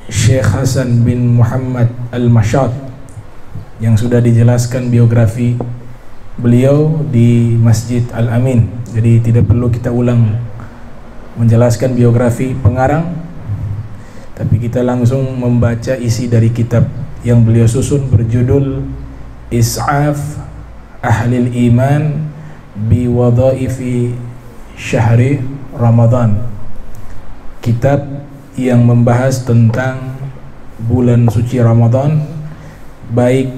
Syekh Hasan bin Muhammad Al-Mashad yang sudah dijelaskan biografi beliau di Masjid Al-Amin, jadi tidak perlu kita ulang menjelaskan biografi pengarang, tapi kita langsung membaca isi dari kitab yang beliau susun berjudul Is'af Ahlil Iman bi Wadhaifi Syahri Ramadan, kitab yang membahas tentang bulan suci Ramadan, baik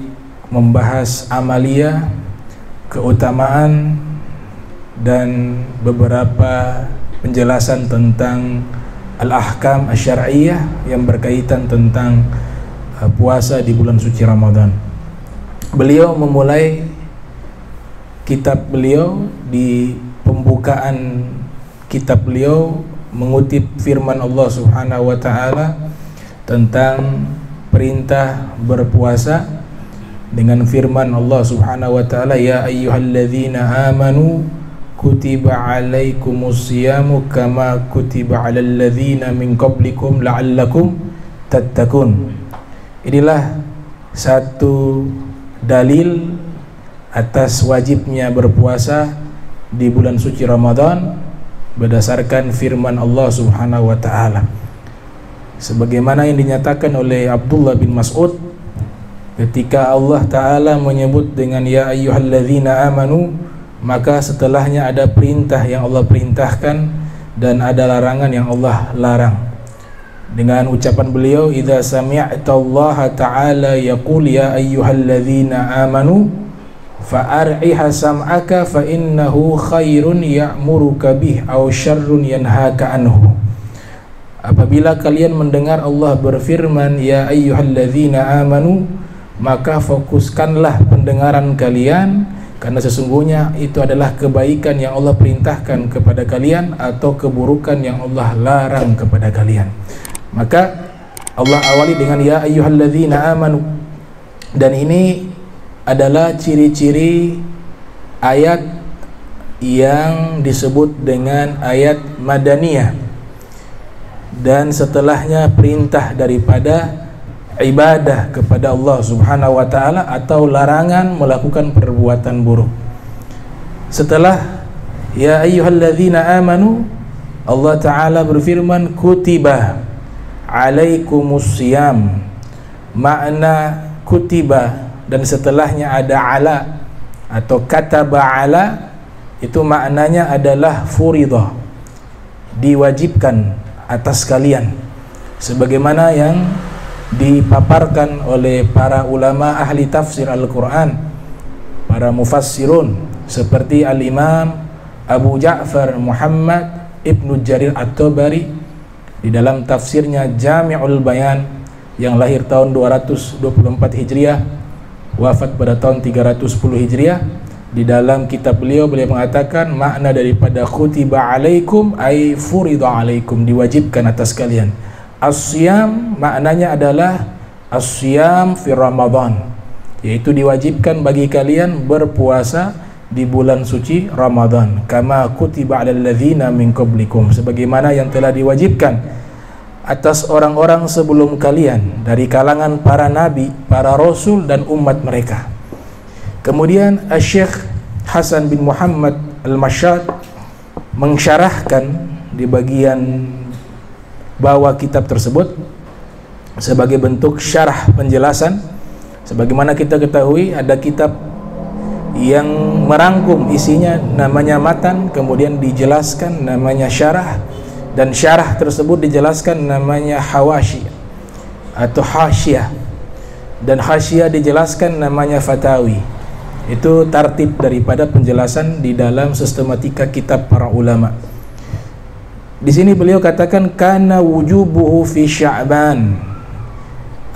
membahas amalia, keutamaan, dan beberapa penjelasan tentang al-ahkam asy-syar'iyyah yang berkaitan tentang puasa di bulan suci Ramadan. Beliau memulai kitab beliau, di pembukaan kitab beliau mengutip firman Allah Subhanahu wa taala tentang perintah berpuasa dengan firman Allah Subhanahu wa taala, ya ayyuhalladzina amanu kutiba alaikumusyamu kama kutiba alal ladzina min qablikum la'allakum tattaqun. Inilah satu dalil atas wajibnya berpuasa di bulan suci Ramadan berdasarkan firman Allah Subhanahu wa taala, sebagaimana yang dinyatakan oleh Abdullah bin Mas'ud ketika Allah taala menyebut dengan ya ayyuhalladzina amanu, maka setelahnya ada perintah yang Allah perintahkan dan ada larangan yang Allah larang, dengan ucapan beliau, idza sami'tallaha ta'ala yaqul ya ayyuhalladzina amanu fa'ar'iha sam'aka fa innahu khairun ya'muruka bih aw syarrun yanhaka anhu. Apabila kalian mendengar Allah berfirman ya ayyuhalladzina amanu, maka fokuskanlah pendengaran kalian, karena sesungguhnya itu adalah kebaikan yang Allah perintahkan kepada kalian atau keburukan yang Allah larang kepada kalian. Maka Allah awali dengan ya ayyuhalladzina amanu, dan ini adalah ciri-ciri ayat yang disebut dengan ayat Madaniyah, dan setelahnya perintah daripada ibadah kepada Allah Subhanahu wa taala atau larangan melakukan perbuatan buruk. Setelah ya ayyuhalladzina amanu, Allah taala berfirman kutiba alaikumussyam. Makna kutiba dan setelahnya ada ala atau kataba ala, itu maknanya adalah furidah, diwajibkan atas kalian, sebagaimana yang dipaparkan oleh para ulama ahli tafsir Al-Quran, para mufassirun seperti Al-Imam Abu Ja'far Muhammad Ibnu Jarir At-Tabari di dalam tafsirnya Jami'ul Bayan yang lahir tahun 224 Hijriah, wafat pada tahun 310 Hijriah. Di dalam kitab beliau mengatakan makna daripada kutiba alaikum ay furida alaikum, diwajibkan atas kalian. As-siyam maknanya adalah as-siyam fi Ramadan, yaitu diwajibkan bagi kalian berpuasa di bulan suci Ramadan, kama kutiba alal ladzina min qablikum, sebagaimana yang telah diwajibkan atas orang-orang sebelum kalian dari kalangan para nabi, para rasul dan umat mereka. Kemudian Syekh Hasan bin Muhammad Al-Mashad mensyarahkan di bagian bawah kitab tersebut sebagai bentuk syarah penjelasan. Sebagaimana kita ketahui, ada kitab yang merangkum isinya namanya matan, kemudian dijelaskan namanya syarah, dan syarah tersebut dijelaskan namanya hawashi atau hasyiah, dan hasyiah dijelaskan namanya fatawi. Itu tartib daripada penjelasan di dalam sistematika kitab para ulama. Di sini beliau katakan kana wujubuhu fi Sya'ban,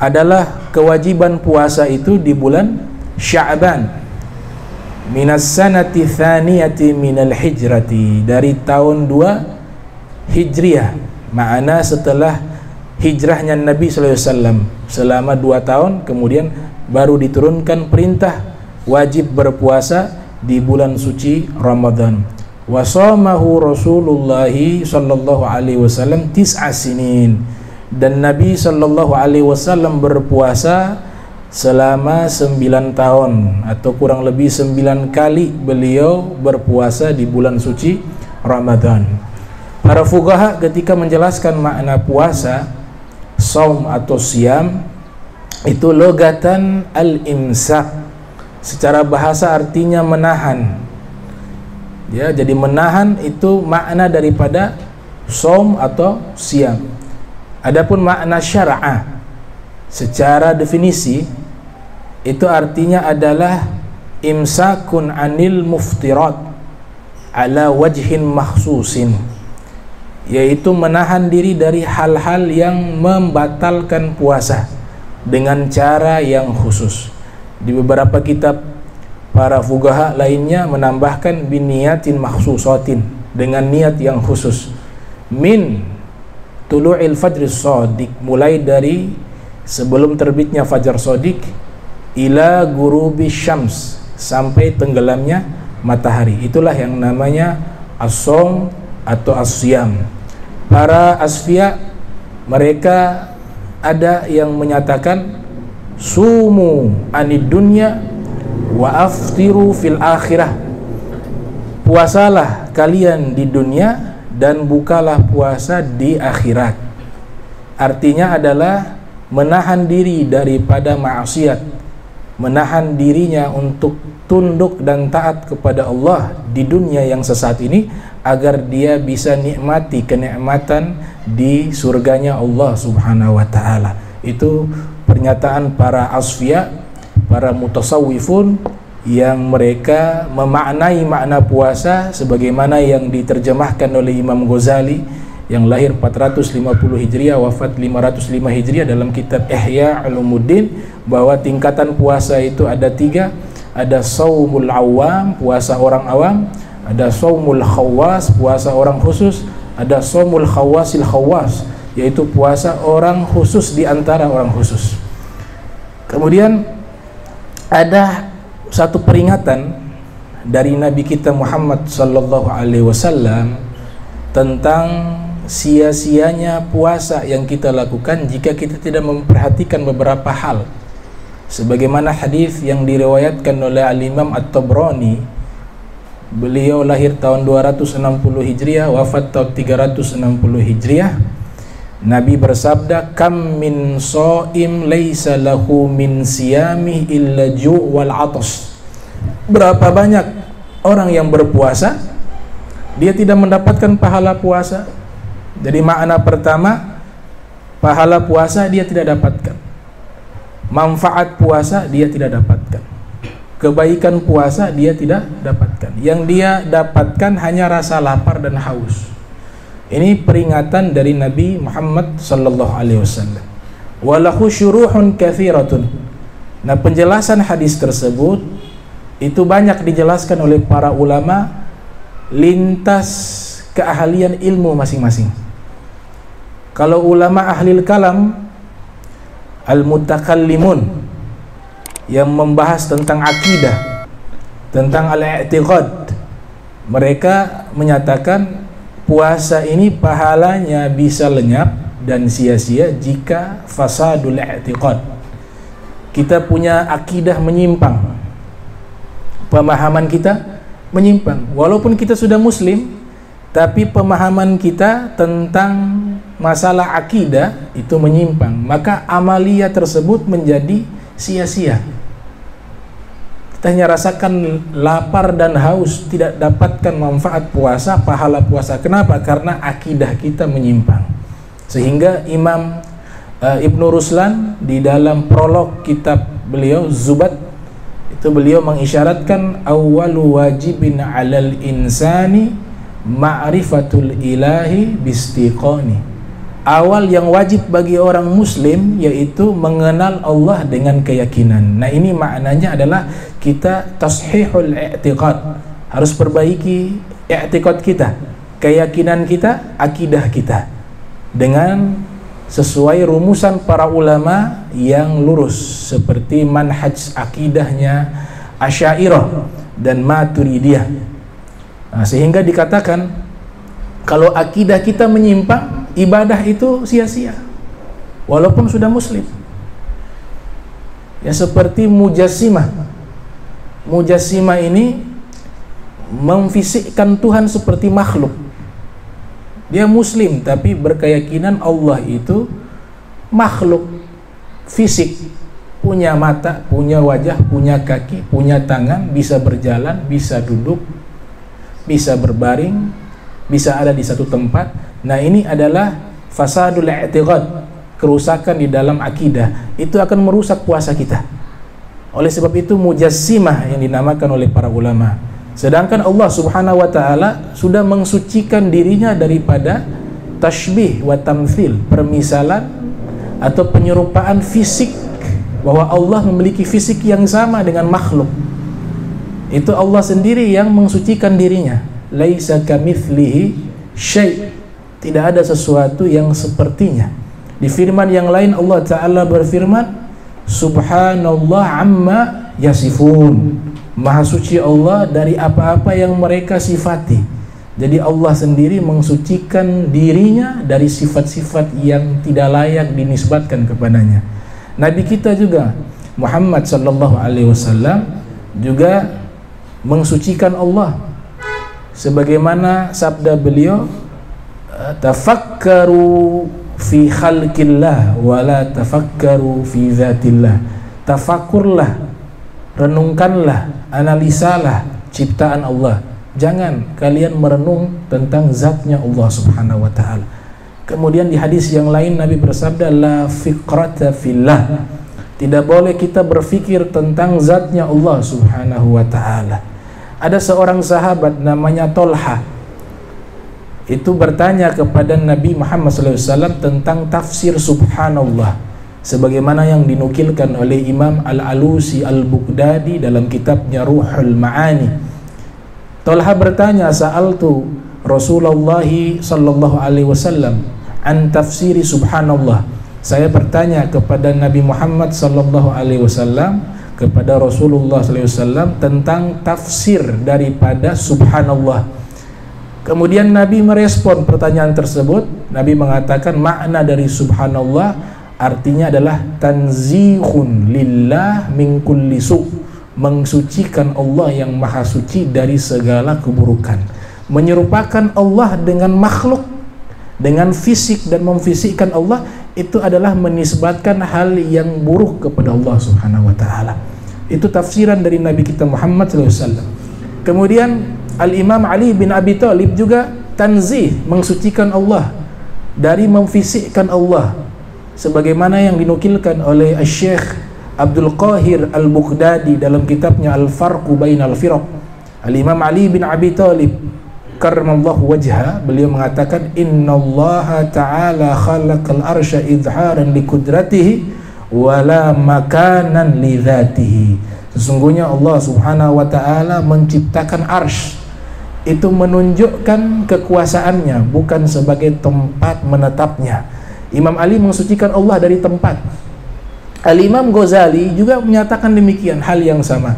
adalah kewajiban puasa itu di bulan Sya'ban, minas sanati tsaniyati minal hijrati, dari tahun 2 Hijriah, makna setelah hijrahnya Nabi sallallahu alaihi wasallam selama 2 tahun, kemudian baru diturunkan perintah wajib berpuasa di bulan suci Ramadan. wa shamahu Rasulullah sallallahu alaihi wasallam 9 sinin, dan Nabi sallallahu alaihi wasallam berpuasa selama 9 tahun, atau kurang lebih 9 kali beliau berpuasa di bulan suci Ramadan. Para fuqaha ketika menjelaskan makna puasa, saum atau siam, itu logatan al-imsak, secara bahasa artinya menahan. Ya, jadi menahan itu makna daripada saum atau siam. Adapun makna syar'ah secara definisi itu artinya adalah imsakun anil muftirat ala wajhin makhsusin, yaitu menahan diri dari hal-hal yang membatalkan puasa dengan cara yang khusus. Di beberapa kitab para fuqaha lainnya menambahkan biniyatin makhsusatin, dengan niat yang khusus, min tulu'il fajris shadiq, mulai dari sebelum terbitnya fajar shadiq, ila gurubi syams, sampai tenggelamnya matahari. Itulah yang namanya as-shaum atau as-siyam. Para asfiya mereka ada yang menyatakan sumu anid dunya wa aftiru fil akhirah, puasalah kalian di dunia dan bukalah puasa di akhirat. Artinya adalah menahan diri daripada maksiat, menahan dirinya untuk tunduk dan taat kepada Allah di dunia yang sesaat ini, agar dia bisa nikmati kenikmatan di surganya Allah subhanahu wa ta'ala. Itu pernyataan para asfiya, para mutasawwifun, yang mereka memaknai makna puasa sebagaimana yang diterjemahkan oleh Imam Ghazali yang lahir 450 Hijriah, wafat 505 Hijriah, dalam kitab Ihya Ulumuddin, bahwa tingkatan puasa itu ada 3. Ada saumul awam, puasa orang awam; ada saumul khawas, puasa orang khusus; ada saumul khawasil khawas, yaitu puasa orang khusus di antara orang khusus. Kemudian ada satu peringatan dari Nabi kita Muhammad sallallahu alaihi wasallam tentang sia-sianya puasa yang kita lakukan jika kita tidak memperhatikan beberapa hal. Sebagaimana hadis yang diriwayatkan oleh Al-Imam At-Tabrani, beliau lahir tahun 260 Hijriah, wafat tahun 360 Hijriah. Nabi bersabda, kam min shaim laisa lahu min siyamih illa ju' wal 'atas. Berapa banyak orang yang berpuasa, dia tidak mendapatkan pahala puasa. Jadi makna pertama, pahala puasa dia tidak dapatkan, manfaat puasa dia tidak dapatkan, kebaikan puasa dia tidak dapatkan. Yang dia dapatkan hanya rasa lapar dan haus. Ini peringatan dari Nabi Muhammad sallallahu alaihi wasallam. Walahu syuruhun katsiratun. Nah, penjelasan hadis tersebut itu banyak dijelaskan oleh para ulama lintas keahlian ilmu masing-masing. Kalau ulama ahlil kalam, al-mutakallimun, yang membahas tentang akidah, tentang al-i'tiqad, mereka menyatakan puasa ini pahalanya bisa lenyap dan sia-sia jika fasadul i'tiqad, kita punya akidah menyimpang, pemahaman kita menyimpang. Walaupun kita sudah muslim, tapi pemahaman kita tentang masalah akidah itu menyimpang, maka amalia tersebut menjadi sia-sia. Kita hanya rasakan lapar dan haus, tidak dapatkan manfaat puasa, pahala puasa. Kenapa? Karena akidah kita menyimpang. Sehingga Imam Ibnu Ruslan di dalam prolog kitab beliau Zubat, itu beliau mengisyaratkan awwalu wajibin 'alal insani ma'rifatul ilahi bistiqani. Awal yang wajib bagi orang muslim yaitu mengenal Allah dengan keyakinan. Nah, ini maknanya adalah kita tashihul i'tiqad, harus perbaiki i'tiqad kita, keyakinan kita, akidah kita, dengan sesuai rumusan para ulama yang lurus, seperti manhaj akidahnya Asy'ariyah dan Maturidiyah. Nah, sehingga dikatakan kalau akidah kita menyimpang, ibadah itu sia-sia walaupun sudah muslim. Ya, seperti Mujassimah. Mujassimah ini memfisikkan Tuhan seperti makhluk. Dia muslim tapi berkeyakinan Allah itu makhluk fisik, punya mata, punya wajah, punya kaki, punya tangan, bisa berjalan, bisa duduk, bisa berbaring, bisa ada di satu tempat. Nah, ini adalah fasadul i'tiqad, kerusakan di dalam akidah. Itu akan merusak puasa kita. Oleh sebab itu Mujassimah yang dinamakan oleh para ulama. Sedangkan Allah Subhanahu wa taala sudah mensucikan dirinya daripada tashbih wa tamthil, permisalan atau penyerupaan fisik, bahwa Allah memiliki fisik yang sama dengan makhluk. Itu Allah sendiri yang mensucikan dirinya. Laisa kamitslihi syai', tidak ada sesuatu yang sepertinya. Di firman yang lain Allah Ta'ala berfirman, Subhanallah amma yasifun, Maha suci Allah dari apa-apa yang mereka sifati. Jadi Allah sendiri mensucikan dirinya dari sifat-sifat yang tidak layak dinisbatkan kepadanya. Nabi kita juga Muhammad sallallahu alaihi wasallam juga mensucikan Allah, sebagaimana sabda beliau, tafakkaru fi khalqillah wa la tafakkaru fi zatillah. Tafakurlah, renungkanlah, analisalah ciptaan Allah, jangan kalian merenung tentang zatnya Allah Subhanahu wa taala. Kemudian di hadis yang lain Nabi bersabda, la fiqrata fillah, tidak boleh kita berfikir tentang zatnya Allah Subhanahu wa taala. Ada seorang sahabat namanya Tolha, itu bertanya kepada Nabi Muhammad SAW tentang tafsir subhanallah, sebagaimana yang dinukilkan oleh Imam Al-Alusi Al-Baghdadi dalam kitabnya Ruhul Ma'ani. Tolha bertanya, sa'altu Rasulullah sallallahu alaihi wasallam an tafsiri subhanallah. Saya bertanya kepada Nabi Muhammad sallallahu alaihi wasallam, kepada Rasulullah sallallahu alaihi wasallam tentang tafsir daripada subhanallah. Kemudian Nabi merespon pertanyaan tersebut. Nabi mengatakan makna dari subhanallah artinya adalah tanzihun lillah min kulli su', mensucikan Allah yang maha suci dari segala keburukan. Menyerupakan Allah dengan makhluk, dengan fisik dan memfisikkan Allah, itu adalah menisbatkan hal yang buruk kepada Allah Subhanahu wa taala. Itu tafsiran dari Nabi kita Muhammad SAW. Kemudian Al-Imam Ali bin Abi Thalib juga tanzih, mensucikan Allah dari memfisikkan Allah, sebagaimana yang dinukilkan oleh Syekh Abdul Qahir Al-Baghdadi dalam kitabnya Al-Farqu Bainal Firaq. Al-Imam Ali bin Abi Thalib karramallahu wajha, beliau mengatakan, innallaha ta'ala khalaqal arsya idharan liqudratihi wala makanan li dzatihi. Sesungguhnya Allah Subhanahu wa taala menciptakan arsy itu menunjukkan kekuasaannya, bukan sebagai tempat menetapnya. Imam Ali mensucikan Allah dari tempat. Al-Imam Ghazali juga menyatakan demikian, hal yang sama,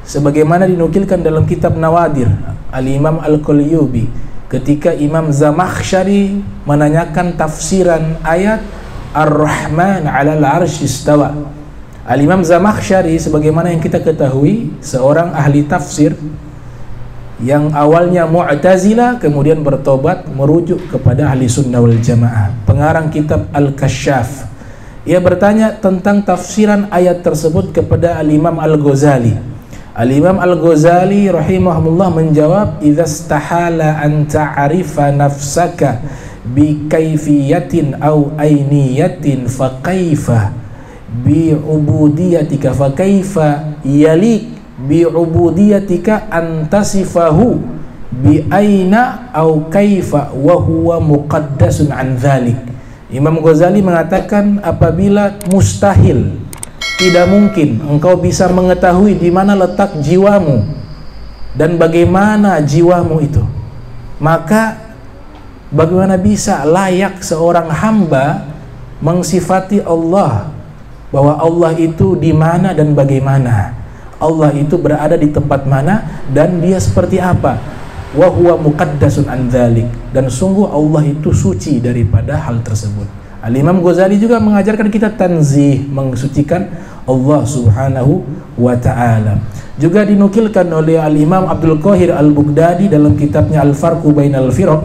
sebagaimana dinukilkan dalam kitab Nawadir Al-Imam Al-Qalyubi ketika Imam Zamakhsyari menanyakan tafsiran ayat Ar-Rahman 'alal 'arsy istawa. Al-Imam Zamakhsyari, sebagaimana yang kita ketahui, seorang ahli tafsir yang awalnya Mu'tazila kemudian bertobat merujuk kepada ahli sunnah wal jamaah, pengarang kitab Al-Kasyaf. Ia bertanya tentang tafsiran ayat tersebut kepada Al-Imam Al-Ghazali. Al-Imam Al-Ghazali rahimahullah menjawab, idza stahala an ta'rifa nafsaka bi kaifiyatin aw ainiyatin fa kaifa bi ubudiyatika, fa kaifa yalik bi ubudiyatika antasifahu bi aina aw kaifa wa huwa muqaddasun an dhalik. Imam Ghazali mengatakan, apabila mustahil, tidak mungkin engkau bisa mengetahui di mana letak jiwamu dan bagaimana jiwamu itu, maka bagaimana bisa layak seorang hamba mengsifati Allah bahwa Allah itu di mana dan bagaimana, Allah itu berada di tempat mana dan dia seperti apa. wa huwa muqaddasun an dzalik, dan sungguh Allah itu suci daripada hal tersebut. Al-Imam Ghazali juga mengajarkan kita tanzih, mensucikan Allah Subhanahu wa ta'ala. Juga dinukilkan oleh Al-Imam Abdul Qahir Al-Baghdadi dalam kitabnya Al-Farqu Bainal Firaq.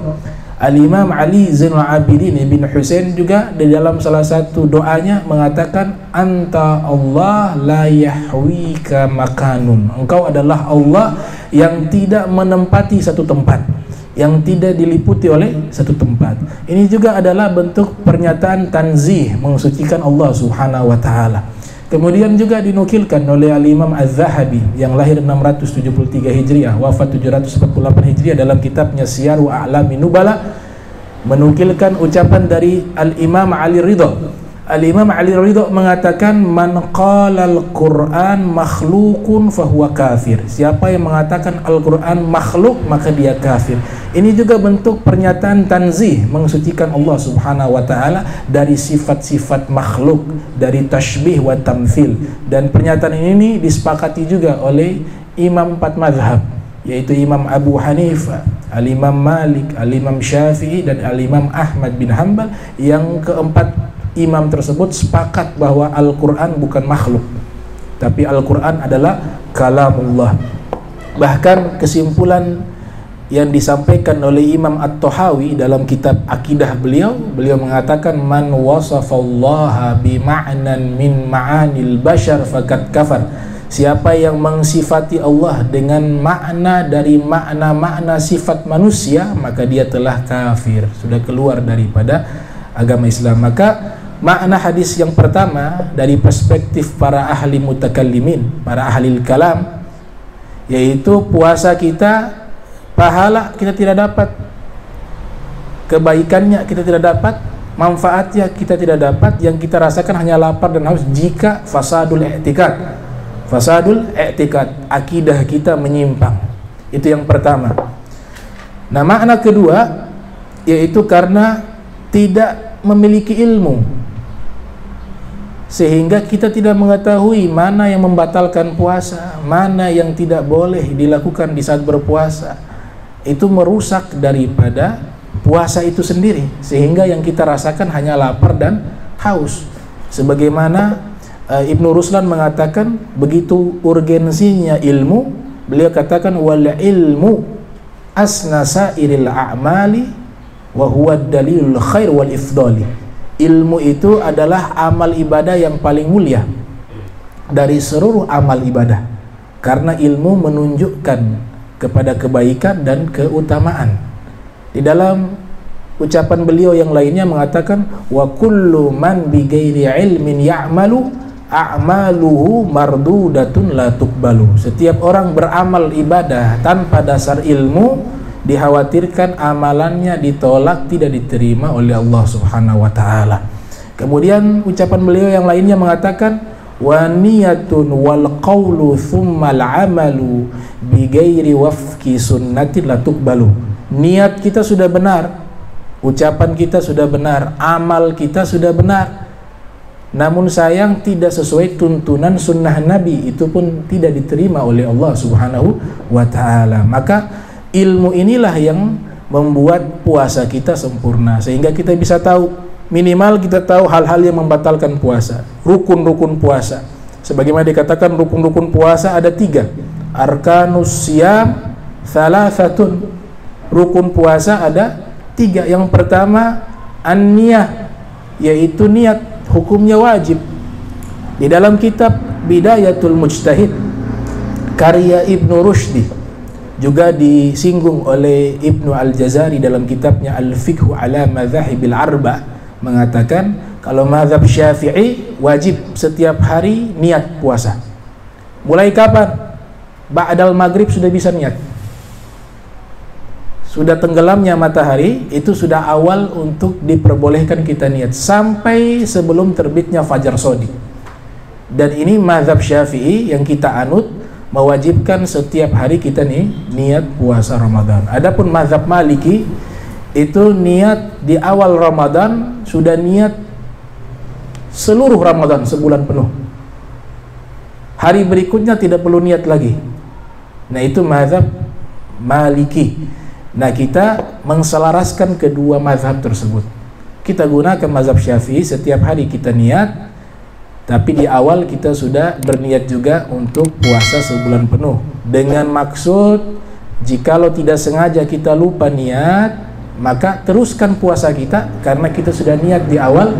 Al-Imam Ali Zainul Abidin bin Husain juga di dalam salah satu doanya mengatakan, anta Allah la yahwika makanun, engkau adalah Allah yang tidak menempati satu tempat, yang tidak diliputi oleh satu tempat. Ini juga adalah bentuk pernyataan tanzih, mensucikan Allah Subhanahu wa ta'ala. Kemudian juga dinukilkan oleh Al-Imam Az-Zahabi yang lahir 673 Hijriah, wafat 748 Hijriah, dalam kitabnya Syiaru A'lamin Nubala, menukilkan ucapan dari Al-Imam Ali Ridha. Al-Imam Ali Ridha mengatakan, man qala al-Qur'an makhlukun fahuwa kafir. Siapa yang mengatakan Al-Qur'an makhluk, maka dia kafir. Ini juga bentuk pernyataan tanzih, mensucikan Allah Subhanahu wa ta'ala dari sifat-sifat makhluk, dari tashbih wa tamthil. Dan pernyataan ini disepakati juga oleh imam 4 mazhab, yaitu Imam Abu Hanifah, Al-Imam Malik, Al-Imam Syafi'i, dan Al-Imam Ahmad bin Hanbal. Yang keempat imam tersebut sepakat bahwa Al-Quran bukan makhluk, tapi Al-Quran adalah kalamullah. Bahkan kesimpulan yang disampaikan oleh Imam At-Tahawi dalam kitab Akidah beliau mengatakan, man wasafallaha bima'nan min ma'anil bashar faqad kafar. Siapa yang mensifati Allah dengan makna dari makna-makna sifat manusia, maka dia telah kafir, sudah keluar daripada agama Islam. Maka makna hadis yang pertama dari perspektif para ahli mutakallimin, para ahli kalam, yaitu puasa kita, pahala kita tidak dapat, kebaikannya kita tidak dapat, manfaatnya kita tidak dapat. Yang kita rasakan hanya lapar dan haus jika fasadul i'tikad, akidah kita menyimpang. Itu yang pertama. Nah, makna kedua yaitu karena tidak memiliki ilmu, sehingga kita tidak mengetahui mana yang membatalkan puasa, mana yang tidak boleh dilakukan di saat berpuasa. Itu merusak daripada puasa itu sendiri, sehingga yang kita rasakan hanya lapar dan haus. Sebagaimana Ibnu Ruslan mengatakan, begitu urgensinya ilmu, beliau katakan, wal ilmu asna sairil a'mali wa huwa dalilul khair wal ifdali. Ilmu itu adalah amal ibadah yang paling mulia dari seluruh amal ibadah, karena ilmu menunjukkan kepada kebaikan dan keutamaan. Di dalam ucapan beliau yang lainnya mengatakan, wa kullu man bi ghairi ilmin ya'malu a'maluhu mardudatun la tuqbalu. Setiap orang beramal ibadah tanpa dasar ilmu, dikhawatirkan amalannya ditolak, tidak diterima oleh Allah Subhanahu wa ta'ala. Kemudian ucapan beliau yang lainnya mengatakan, wa niyatun wal qawlu thummal amalu bi ghairi wafqi sunnatin la tuqbalu. Niat kita sudah benar, ucapan kita sudah benar, amal kita sudah benar, namun sayang tidak sesuai tuntunan sunnah Nabi, itu pun tidak diterima oleh Allah Subhanahu wa ta'ala. Maka ilmu inilah yang membuat puasa kita sempurna, sehingga kita bisa tahu, minimal kita tahu hal-hal yang membatalkan puasa, rukun-rukun puasa. Sebagaimana dikatakan, rukun-rukun puasa ada 3. Arkanus siyam thalathatun. Rukun puasa ada 3. Yang pertama an-niyah, yaitu niat, hukumnya wajib. Di dalam kitab Bidayatul Mujtahid karya Ibnu Rushdi, juga disinggung oleh Ibnu Al-Jazari dalam kitabnya Al-Fiqhu ala Madzahibil Arba, mengatakan kalau mazhab Syafi'i wajib setiap hari niat puasa. Mulai kapan? Ba'dal maghrib sudah bisa niat. Sudah tenggelamnya matahari, itu sudah awal untuk diperbolehkan kita niat, sampai sebelum terbitnya fajar shadiq. Dan ini mazhab Syafi'i yang kita anut, mewajibkan setiap hari kita niat puasa Ramadan. Adapun mazhab Maliki itu niat di awal Ramadan, sudah niat seluruh Ramadan sebulan penuh. Hari berikutnya tidak perlu niat lagi. Nah, itu mazhab Maliki. Nah, kita menselaraskan kedua mazhab tersebut. Kita gunakan mazhab Syafi'i, setiap hari kita niat, tapi di awal kita sudah berniat juga untuk puasa sebulan penuh, dengan maksud jikalau tidak sengaja kita lupa niat, maka teruskan puasa kita karena kita sudah niat di awal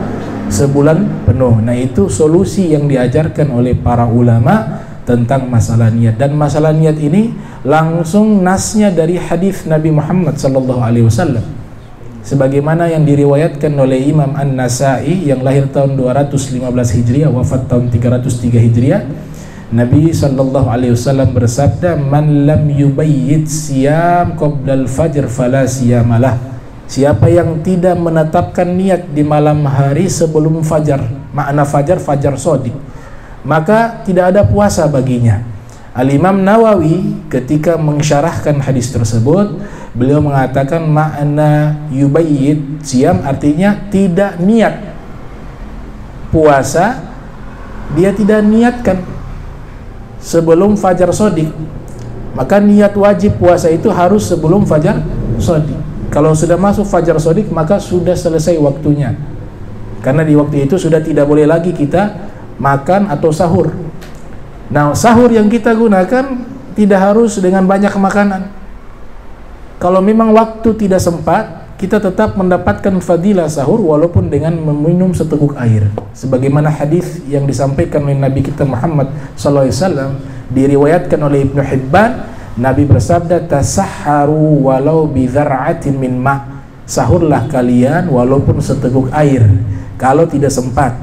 sebulan penuh. Nah, itu solusi yang diajarkan oleh para ulama tentang masalah niat. Dan masalah niat ini langsung nasnya dari hadis Nabi Muhammad SAW, sebagaimana yang diriwayatkan oleh Imam An-Nasai yang lahir tahun 215 Hijriah, wafat tahun 303 Hijriah. Nabi SAW bersabda, "Man lam yubayyit siyam qabla al-fajr fala siyamalah." Siapa yang tidak menetapkan niat di malam hari sebelum fajar, makna fajar, fajar shadiq, maka tidak ada puasa baginya. Al-Imam Nawawi ketika mensyarahkan hadis tersebut, beliau mengatakan makna yubayyit siyam artinya tidak niat puasa, dia tidak niatkan sebelum fajar shadiq. Maka niat wajib puasa itu harus sebelum fajar shadiq. Kalau sudah masuk fajar shadiq, maka sudah selesai waktunya, karena di waktu itu sudah tidak boleh lagi kita makan atau sahur. Nah, sahur yang kita gunakan tidak harus dengan banyak makanan. Kalau memang waktu tidak sempat, kita tetap mendapatkan fadilah sahur walaupun dengan meminum seteguk air. Sebagaimana hadis yang disampaikan oleh Nabi kita Muhammad SAW, diriwayatkan oleh Ibnu Hibban, Nabi bersabda, "Tasahharu walau bidhar'atin min ma." Sahurlah kalian walaupun seteguk air. Kalau tidak sempat,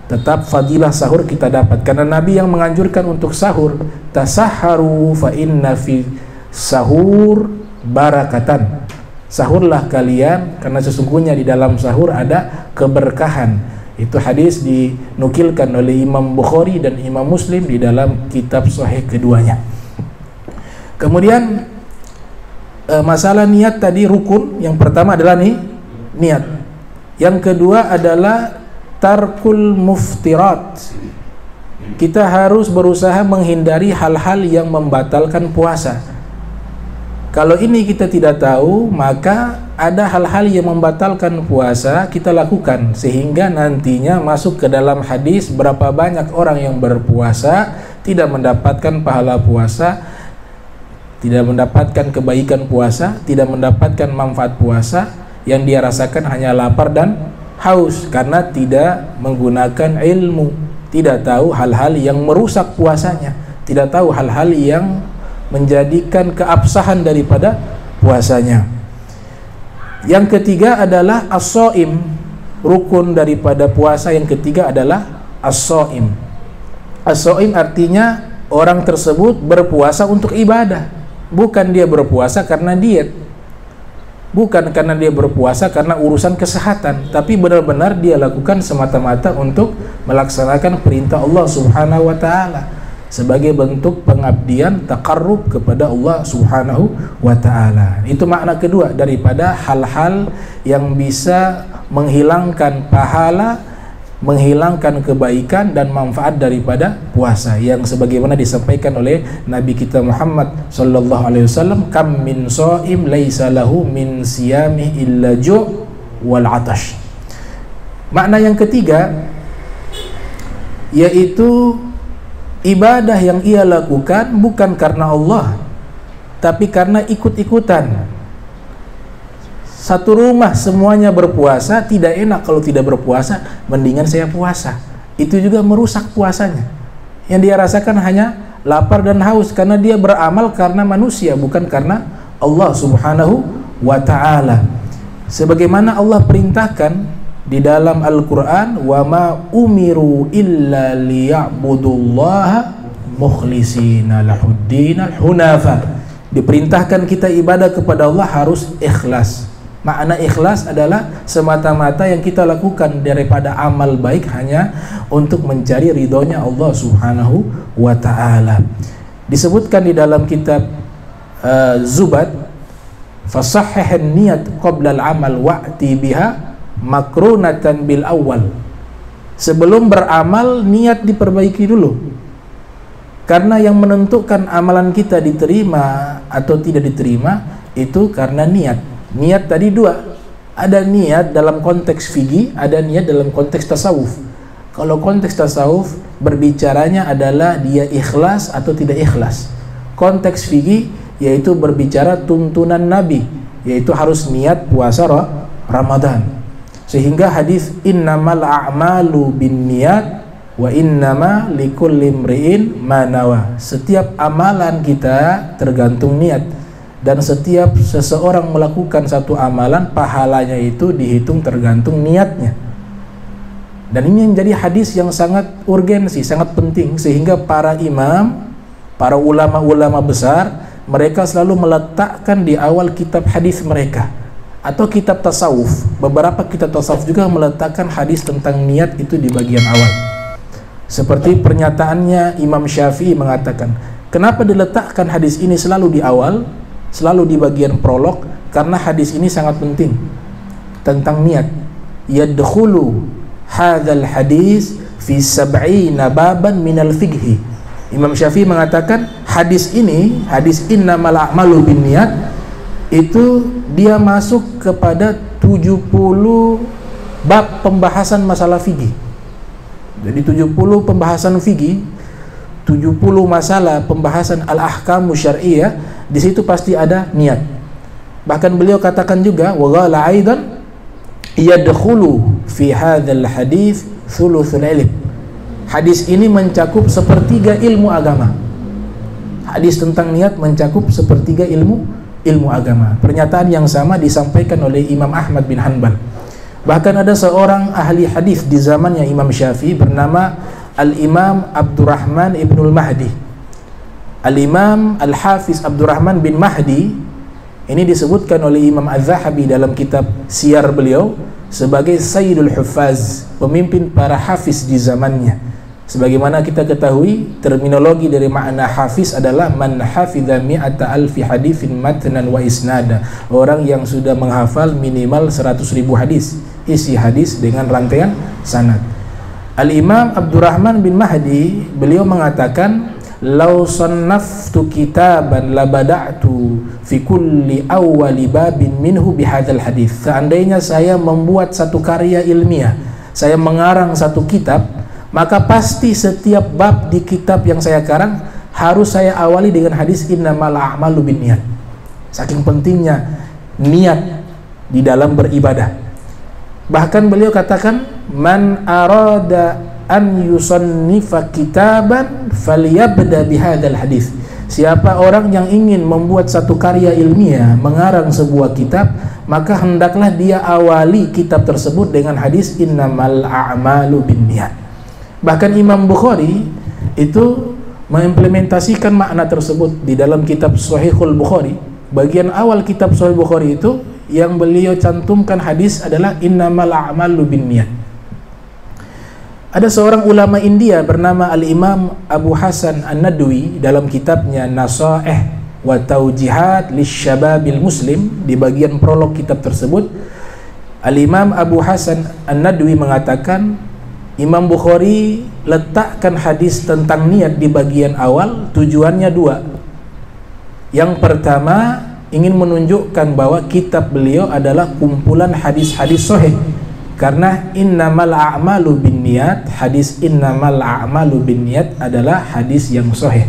tetap fadilah sahur kita dapat, karena Nabi yang menganjurkan untuk sahur, tasahharu fa inna fi sahur barakatan. Sahurlah kalian karena sesungguhnya di dalam sahur ada keberkahan. Itu hadis dinukilkan oleh Imam Bukhari dan Imam Muslim di dalam kitab sahih keduanya. Kemudian masalah niat tadi rukun, yang pertama adalah niat. Yang kedua adalah tarkul muftirat. Kita harus berusaha menghindari hal-hal yang membatalkan puasa. Kalau ini kita tidak tahu, maka ada hal-hal yang membatalkan puasa kita lakukan, sehingga nantinya masuk ke dalam hadis berapa banyak orang yang berpuasa tidak mendapatkan pahala puasa, tidak mendapatkan kebaikan puasa, tidak mendapatkan manfaat puasa, yang dia rasakan hanya lapar dan haus karena tidak menggunakan ilmu, tidak tahu hal-hal yang merusak puasanya, tidak tahu hal-hal yang menjadikan keabsahan daripada puasanya. Yang ketiga adalah as-shaim, rukun daripada puasa yang ketiga adalah as-shaim. As-shaim artinya orang tersebut berpuasa untuk ibadah, bukan dia berpuasa karena diet, bukan karena dia berpuasa karena urusan kesehatan, tapi benar-benar dia lakukan semata-mata untuk melaksanakan perintah Allah Subhanahu wa ta'ala sebagai bentuk pengabdian taqarrub kepada Allah Subhanahu wa ta'ala. Itu makna kedua daripada hal-hal yang bisa menghilangkan pahala, menghilangkan kebaikan dan manfaat daripada puasa, yang sebagaimana disampaikan oleh Nabi kita Muhammad sallallahu alaihi wasallam, kam min shaim laisa lahu min siyami illa ju' wal 'atash. Makna yang ketiga yaitu ibadah yang ia lakukan bukan karena Allah, tapi karena ikut-ikutan. Satu rumah semuanya berpuasa, tidak enak kalau tidak berpuasa, mendingan saya puasa. Itu juga merusak puasanya. Yang dia rasakan hanya lapar dan haus karena dia beramal karena manusia, bukan karena Allah Subhanahu wa ta'ala. Sebagaimana Allah perintahkan di dalam Al-Quran, wa ma umiru illa liya'budullaha mukhlishina lahuddinal hunafa. Diperintahkan kita ibadah kepada Allah harus ikhlas. Makna ikhlas adalah semata-mata yang kita lakukan daripada amal baik hanya untuk mencari ridhonya Allah Subhanahu wa ta'ala. Disebutkan di dalam kitab Zubad, fasahhihan niyat qabla al-amal wa'ti biha makrunatan bil awal. Sebelum beramal niat diperbaiki dulu, Karena yang menentukan amalan kita diterima atau tidak diterima itu karena niat. Niat tadi dua. Ada niat dalam konteks fikih, ada niat dalam konteks tasawuf. Kalau konteks tasawuf berbicaranya adalah dia ikhlas atau tidak ikhlas. Konteks fikih yaitu berbicara tuntunan Nabi, yaitu harus niat puasa Ramadan. Sehingga hadis innamal a'malu binniyat wa innama likulli imri'in ma nawa. Setiap amalan kita tergantung niat, dan setiap seseorang melakukan satu amalan pahalanya itu dihitung tergantung niatnya. Dan ini menjadi hadis yang sangat urgensi, sangat penting, sehingga para imam, para ulama-ulama besar, mereka selalu meletakkan di awal kitab hadis mereka atau kitab tasawuf. Beberapa kitab tasawuf juga meletakkan hadis tentang niat itu di bagian awal. Seperti pernyataannya Imam Syafi'i mengatakan, kenapa diletakkan hadis ini selalu di awal, selalu di bagian prolog? Karena hadis ini sangat penting tentang niat. Yadkhulu hadzal hadis fi sab'ina baban minal fiqhi. Imam Syafi'i mengatakan hadis ini, hadis innamal a'malu binniyat, itu dia masuk kepada 70 bab pembahasan masalah fikih. Jadi 70 pembahasan fikih, 70 masalah pembahasan al-ahkamu syar'iyyah, di situ pasti ada niat. Bahkan beliau katakan juga wa qala aidan yadkhulu fi hadzal hadis thuluthul ilm. Hadis ini mencakup sepertiga ilmu agama. Hadis tentang niat mencakup sepertiga ilmu agama. Pernyataan yang sama disampaikan oleh Imam Ahmad bin Hanbal. Bahkan ada seorang ahli hadis di zamannya Imam Syafi'i bernama Al-Imam Abdurrahman Ibnul Mahdi. Al-Imam Al-Hafiz Abdurrahman bin Mahdi ini disebutkan oleh Imam Az-Zahabi dalam kitab Siyar beliau sebagai Sayyidul Huffaz, pemimpin para hafiz di zamannya. Sebagaimana kita ketahui, terminologi dari makna hafiz adalah man hafidha mi'ata alfi hadithin matnan wa isnada, orang yang sudah menghafal minimal 100.000 hadis, isi hadis dengan rantaian sanad. Al-Imam Abdurrahman bin Mahdi beliau mengatakan, "Lau sannaftu kitaban labada'tu fi kulli awwali babin minhu bihadzal hadis." Seandainya saya membuat satu karya ilmiah, saya mengarang satu kitab, maka pasti setiap bab di kitab yang saya karang harus saya awali dengan hadis innamal a'malu binniyat. Saking pentingnya niat di dalam beribadah. Bahkan beliau katakan, man arada an yusannifa kitaban falyabda bihadzal hadis. Siapa orang yang ingin membuat satu karya ilmiah, mengarang sebuah kitab, maka hendaklah dia awali kitab tersebut dengan hadis innamal a'malu binniyat. Bahkan Imam Bukhari itu mengimplementasikan makna tersebut di dalam kitab Sahihul Bukhari. Bagian awal kitab Sahih Bukhari itu yang beliau cantumkan hadis adalah innamal a'malu binniyat. Ada seorang ulama India bernama Al-Imam Abu Hasan An-Nadwi dalam kitabnya Nasaih wa Taujihat Lisyababil Muslim, di bagian prolog kitab tersebut Al-Imam Abu Hasan An-Nadwi mengatakan, Imam Bukhari letakkan hadis tentang niat di bagian awal, tujuannya dua. Yang pertama, ingin menunjukkan bahwa kitab beliau adalah kumpulan hadis-hadis sahih. Karena innamal a'malu binniyat, hadis innamal a'malu binniyat adalah hadis yang sahih.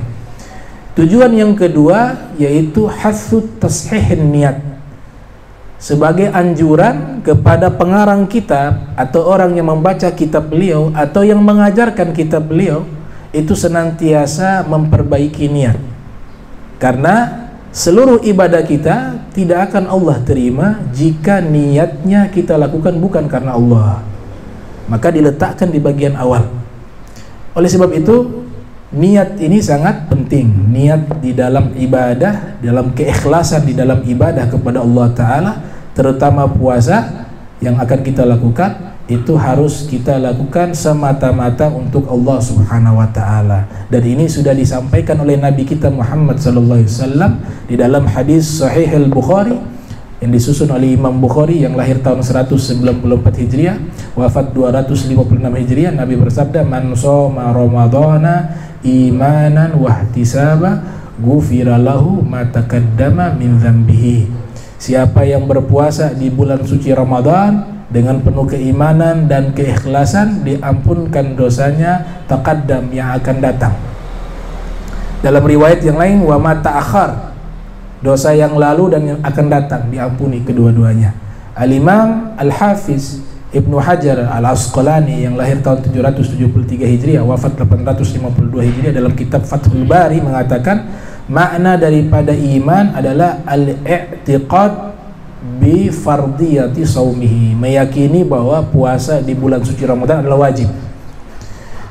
Tujuan yang kedua yaitu hasut tashihin niat, sebagai anjuran kepada pengarang kitab atau orang yang membaca kitab beliau atau yang mengajarkan kitab beliau itu senantiasa memperbaiki niat. Karena seluruh ibadah kita tidak akan Allah terima jika niatnya kita lakukan bukan karena Allah. Maka diletakkan di bagian awal. Oleh sebab itu, niat ini sangat penting. Niat di dalam ibadah, dalam keikhlasan di dalam ibadah kepada Allah Ta'ala, terutama puasa yang akan kita lakukan, itu harus kita lakukan semata-mata untuk Allah Subhanahu wa Ta'ala. Dan ini sudah disampaikan oleh Nabi kita Muhammad sallallahu alaihi wasallam di dalam hadis Sahih Al-Bukhari, yang disusun oleh Imam Bukhari yang lahir tahun 194 Hijriah, wafat 256 Hijriah. Nabi bersabda, "Man shoma Ramadhana imanan wahtisaba, ghufira lahu ma taqaddama min dzambihi." Siapa yang berpuasa di bulan suci Ramadan dengan penuh keimanan dan keikhlasan, diampunkan dosanya taqaddam yang akan datang. Dalam riwayat yang lain, wa ma ta'akhkhar, dosa yang lalu dan yang akan datang diampuni kedua-duanya. Al-Imam Al-Hafiz Ibnu Hajar Al-Asqalani yang lahir tahun 773 Hijriah, wafat 852 Hijriah, dalam kitab Fathul Bari mengatakan makna daripada iman adalah al-i'tiqad bi fardiyati saumihi, meyakini bahwa puasa di bulan suci Ramadan adalah wajib.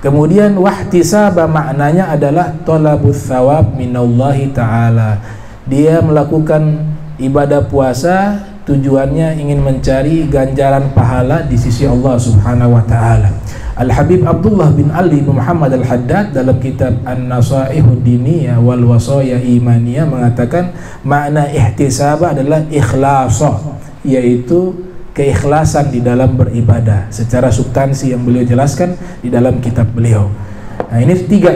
Kemudian wahtisaba maknanya adalah talabus thawab minallahi ta'ala, dia melakukan ibadah puasa tujuannya ingin mencari ganjaran pahala di sisi Allah Subhanahu wa taala. Al-Habib Abdullah bin Ali bin Muhammad Al-Haddad dalam kitab An-Nasaihud Diniyah wal Wasaya Imaniyah mengatakan makna ihtisab adalah ikhlasa, yaitu keikhlasan di dalam beribadah secara substansi yang beliau jelaskan di dalam kitab beliau. Nah, ini tiga,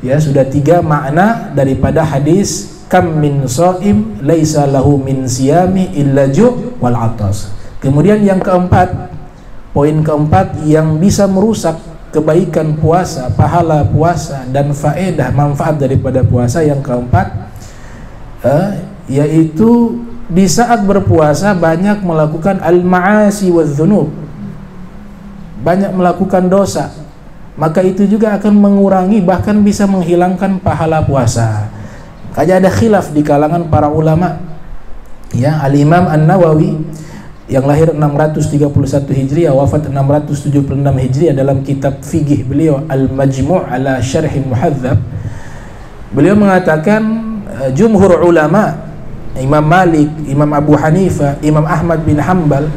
ya, sudah tiga makna daripada hadis kam min shaim laisa lahu min siyami illa ju' wal atas. Kemudian yang keempat, poin keempat yang bisa merusak kebaikan puasa, pahala puasa dan faedah manfaat daripada puasa, yang keempat yaitu di saat berpuasa banyak melakukan al-ma'asi wadz-dzunub, banyak melakukan dosa, maka itu juga akan mengurangi bahkan bisa menghilangkan pahala puasa. Kayak ada khilaf di kalangan para ulama, ya. Al-Imam An-Nawawi yang lahir 631 Hijriah, wafat 676 Hijriah, dalam kitab fikih beliau Al-Majmu' ala Syarh Muhadzab, beliau mengatakan jumhur ulama, Imam Malik, Imam Abu Hanifah, Imam Ahmad bin Hanbal,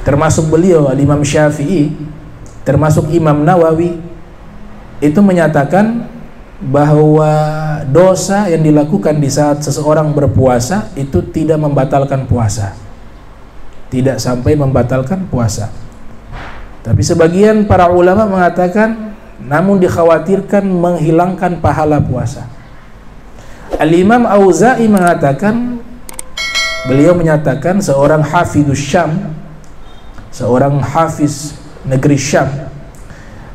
termasuk beliau Imam Syafi'i, termasuk Imam Nawawi, itu menyatakan bahwa dosa yang dilakukan di saat seseorang berpuasa itu tidak membatalkan puasa, tidak sampai membatalkan puasa. Tapi sebagian para ulama mengatakan namun dikhawatirkan menghilangkan pahala puasa. Al-Imam Auza'i mengatakan, beliau menyatakan seorang hafidus Syam, seorang hafiz negeri Syam,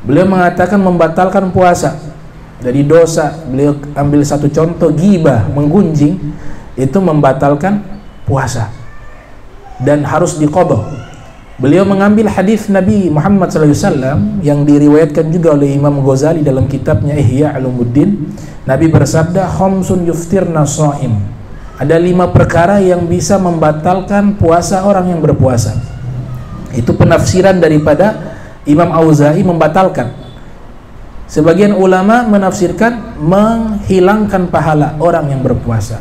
beliau mengatakan membatalkan puasa dari dosa. Beliau ambil satu contoh, ghibah, menggunjing, itu membatalkan puasa dan harus diqadha. Beliau mengambil hadis Nabi Muhammad SAW yang diriwayatkan juga oleh Imam Ghazali dalam kitabnya Ihya Ulumuddin. Nabi bersabda, khamsun yuftirna shaim, ada 5 perkara yang bisa membatalkan puasa orang yang berpuasa. Itu penafsiran daripada Imam Auza'i, membatalkan. Sebagian ulama menafsirkan menghilangkan pahala orang yang berpuasa.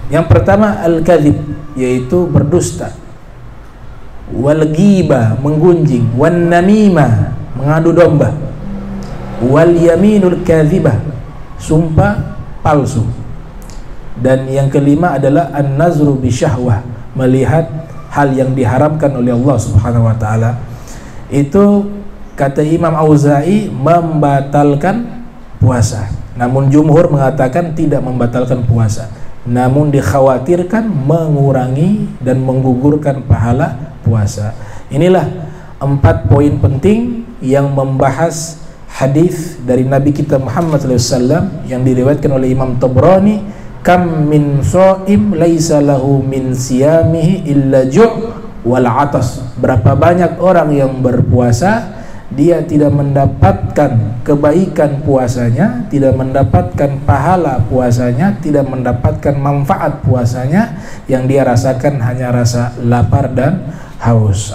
Yang pertama al-kadzib, yaitu berdusta, wal ghibah, menggunjing, wan namimah, mengadu domba, wal yaminul kadzibah, sumpah palsu, dan yang kelima adalah an-nazru bi syahwah, melihat hal yang diharamkan oleh Allah Subhanahu wa taala. Itu kata Imam Auza'i membatalkan puasa. Namun jumhur mengatakan tidak membatalkan puasa, namun dikhawatirkan mengurangi dan menggugurkan pahala puasa. Inilah 4 poin penting yang membahas hadis dari Nabi kita Muhammad SAW yang diriwayatkan oleh Imam Tabrani, kam min shaim laisa lahu min siyamihi illa ju' wal atas. Berapa banyak orang yang berpuasa dia tidak mendapatkan kebaikan puasanya, tidak mendapatkan pahala puasanya, tidak mendapatkan manfaat puasanya, yang dia rasakan hanya rasa lapar dan haus.